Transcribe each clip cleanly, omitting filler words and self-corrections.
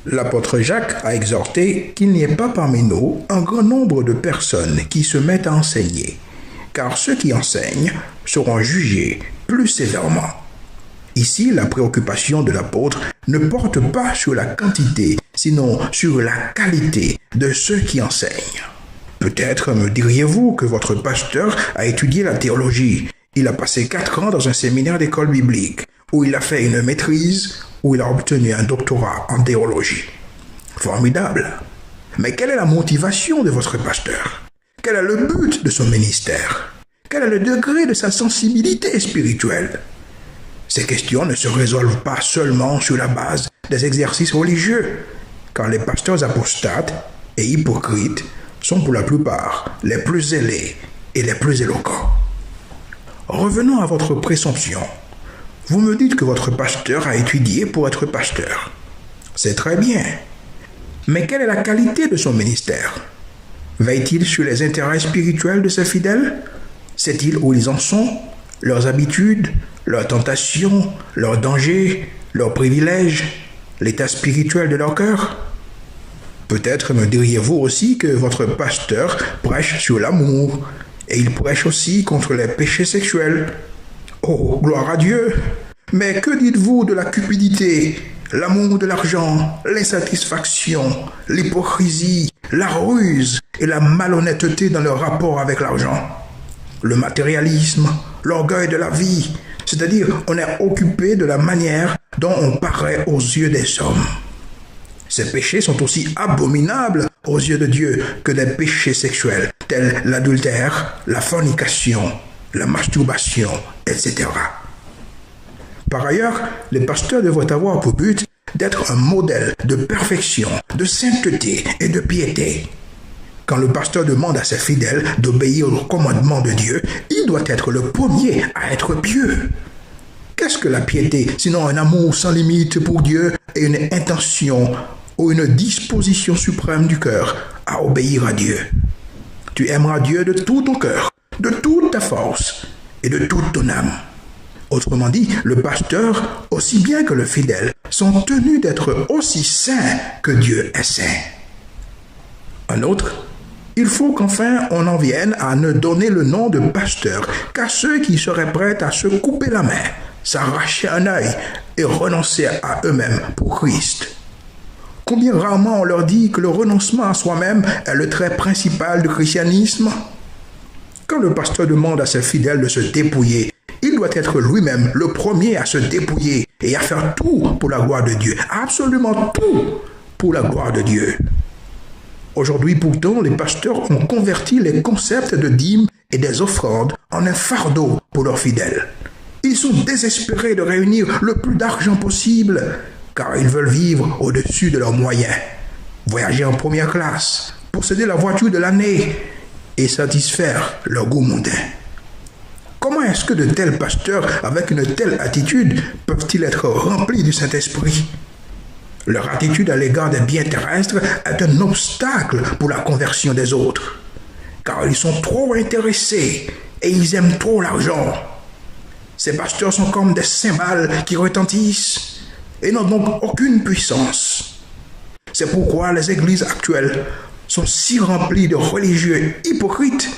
L'apôtre Jacques a exhorté qu'il n'y ait pas parmi nous un grand nombre de personnes qui se mettent à enseigner, car ceux qui enseignent seront jugés plus sévèrement. Ici, la préoccupation de l'apôtre ne porte pas sur la quantité, sinon sur la qualité de ceux qui enseignent. Peut-être me diriez-vous que votre pasteur a étudié la théologie. Il a passé 4 ans dans un séminaire d'école biblique, où il a fait une maîtrise, où il a obtenu un doctorat en théologie. Formidable. Mais quelle est la motivation de votre pasteur? Quel est le but de son ministère? Quel est le degré de sa sensibilité spirituelle? Ces questions ne se résolvent pas seulement sur la base des exercices religieux, car les pasteurs apostates et hypocrites sont pour la plupart les plus zélés et les plus éloquents. Revenons à votre présomption. Vous me dites que votre pasteur a étudié pour être pasteur. C'est très bien. Mais quelle est la qualité de son ministère? Veille-t-il sur les intérêts spirituels de ses fidèles? Sait-il où ils en sont, leurs habitudes, leurs tentations, leurs dangers, leurs privilèges, l'état spirituel de leur cœur? Peut-être me diriez-vous aussi que votre pasteur prêche sur l'amour, et il prêche aussi contre les péchés sexuels. Oh, gloire à Dieu! Mais que dites-vous de la cupidité, l'amour de l'argent, l'insatisfaction, l'hypocrisie, la ruse et la malhonnêteté dans leur rapport avec l'argent? Le matérialisme, l'orgueil de la vie, c'est-à-dire on est occupé de la manière dont on paraît aux yeux des hommes. Ces péchés sont aussi abominables aux yeux de Dieu que des péchés sexuels, tels l'adultère, la fornication, la masturbation, etc. Par ailleurs, les pasteurs devraient avoir pour but d'être un modèle de perfection, de sainteté et de piété. Quand le pasteur demande à ses fidèles d'obéir aux commandements de Dieu, il doit être le premier à être pieux. Qu'est-ce que la piété, sinon un amour sans limite pour Dieu et une intention ou une disposition suprême du cœur à obéir à Dieu? Tu aimeras Dieu de tout ton cœur, de toute ta force et de toute ton âme. Autrement dit, le pasteur, aussi bien que le fidèle, sont tenus d'être aussi saints que Dieu est saint. Un autre, il faut qu'enfin on en vienne à ne donner le nom de pasteur qu'à ceux qui seraient prêts à se couper la main, s'arracher un œil et renoncer à eux-mêmes pour Christ. Combien rarement on leur dit que le renoncement à soi-même est le trait principal du christianisme? Quand le pasteur demande à ses fidèles de se dépouiller, il doit être lui-même le premier à se dépouiller et à faire tout pour la gloire de Dieu, absolument tout pour la gloire de Dieu. Aujourd'hui, pourtant, les pasteurs ont converti les concepts de dîmes et des offrandes en un fardeau pour leurs fidèles. Ils sont désespérés de réunir le plus d'argent possible, car ils veulent vivre au-dessus de leurs moyens, voyager en première classe, posséder la voiture de l'année et satisfaire leur goût mondain. Comment est-ce que de tels pasteurs, avec une telle attitude, peuvent-ils être remplis du Saint-Esprit? Leur attitude à l'égard des biens terrestres est un obstacle pour la conversion des autres, car ils sont trop intéressés et ils aiment trop l'argent. Ces pasteurs sont comme des cymbales qui retentissent et n'ont donc aucune puissance. C'est pourquoi les églises actuelles sont si remplies de religieux hypocrites,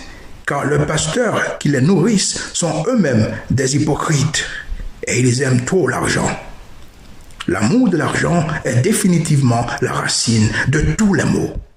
car les pasteurs qui les nourrissent sont eux-mêmes des hypocrites et ils aiment trop l'argent. L'amour de l'argent est définitivement la racine de tous les maux.